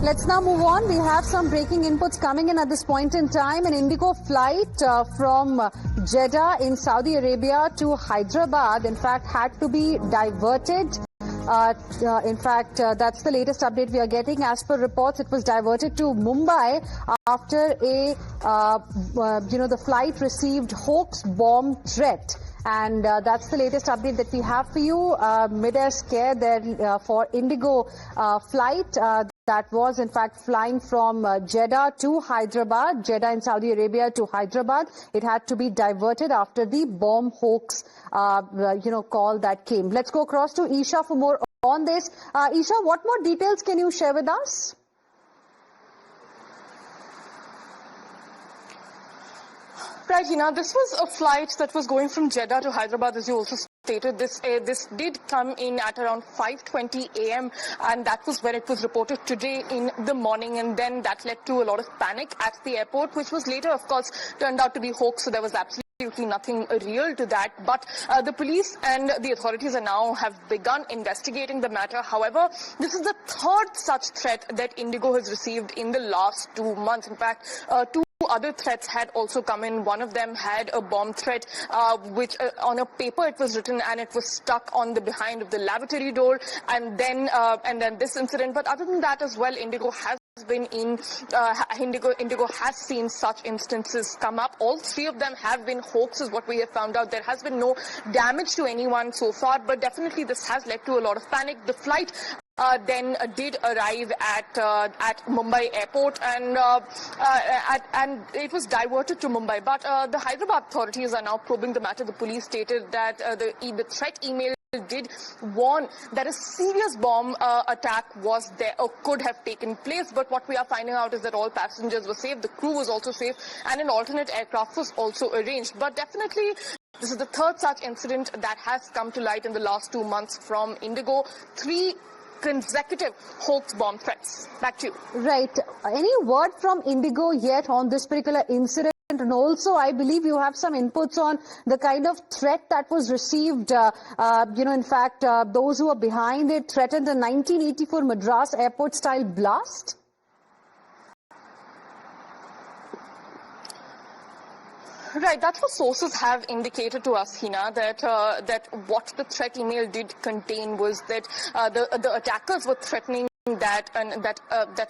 Let's now move on. We have some breaking inputs coming in at this point in time. An IndiGo flight from Jeddah in Saudi Arabia to Hyderabad, in fact, had to be diverted. That's the latest update we are getting. As per reports, it was diverted to Mumbai after the flight received hoax bomb threat. And that's the latest update that we have for you. Mid-air scare there for IndiGo flight that was in fact flying from Jeddah to Hyderabad, Jeddah in Saudi Arabia to Hyderabad. It had to be diverted after the bomb hoax, call that came. Let's go across to Isha for more on this. Isha, what more details can you share with us? Right, Hina, this was a flight that was going from Jeddah to Hyderabad, as you also stated. This did come in at around 5:20 a.m. and that was when it was reported today in the morning, and then that led to a lot of panic at the airport, which was later, of course, turned out to be hoax, so there was absolutely nothing real to that. But the police and the authorities have begun investigating the matter. However, this is the third such threat that IndiGo has received in the last 2 months. In fact, two other threats had also come in. One of them had a bomb threat, which on a paper it was written and it was stuck on the behind of the lavatory door, and then this incident. But other than that as well, IndiGo has been in IndiGo has seen such instances come up. All three of them have been hoaxes, what we have found out. There has been no damage to anyone so far, but definitely this has led to a lot of panic. The flight then did arrive at Mumbai airport, and it was diverted to Mumbai. But the Hyderabad authorities are now probing the matter. The police stated that the threat email did warn that a serious bomb attack was there or could have taken place, but what we are finding out is that all passengers were safe, the crew was also safe, and an alternate aircraft was also arranged. But definitely this is the third such incident that has come to light in the last 2 months from IndiGo. 3 consecutive hoax bomb threats. Back to you. Right. Any word from IndiGo yet on this particular incident? And also, I believe you have some inputs on the kind of threat that was received. In fact, those who are behind it threatened a 1984 Madras airport-style blast. Right, that's what sources have indicated to us, Hina, that what the threat email did contain was that the attackers were threatening that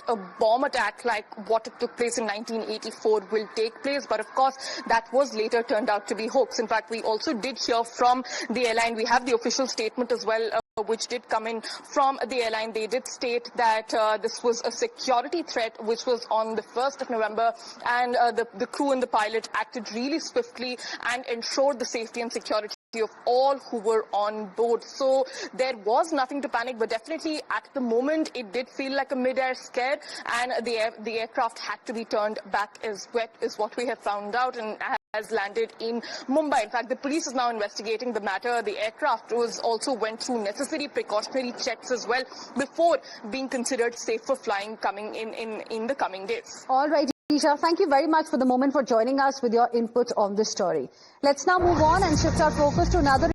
a bomb attack like what took place in 1984 will take place, but of course that was later turned out to be hoax. In fact, we also did hear from the airline. We have the official statement as well, which did come in from the airline. They did state that this was a security threat which was on the 1st of November, and the crew and the pilot acted really swiftly and ensured the safety and security of all who were on board. So there was nothing to panic, but definitely at the moment it did feel like a mid-air scare, and the aircraft had to be turned back as wet is what we have found out, and has landed in Mumbai. In fact, the police is now investigating the matter. The aircraft also went through necessary precautionary checks as well before being considered safe for flying coming in the coming days. All right, Isha, thank you very much for the moment for joining us with your input on this story. Let's now move on and shift our focus to another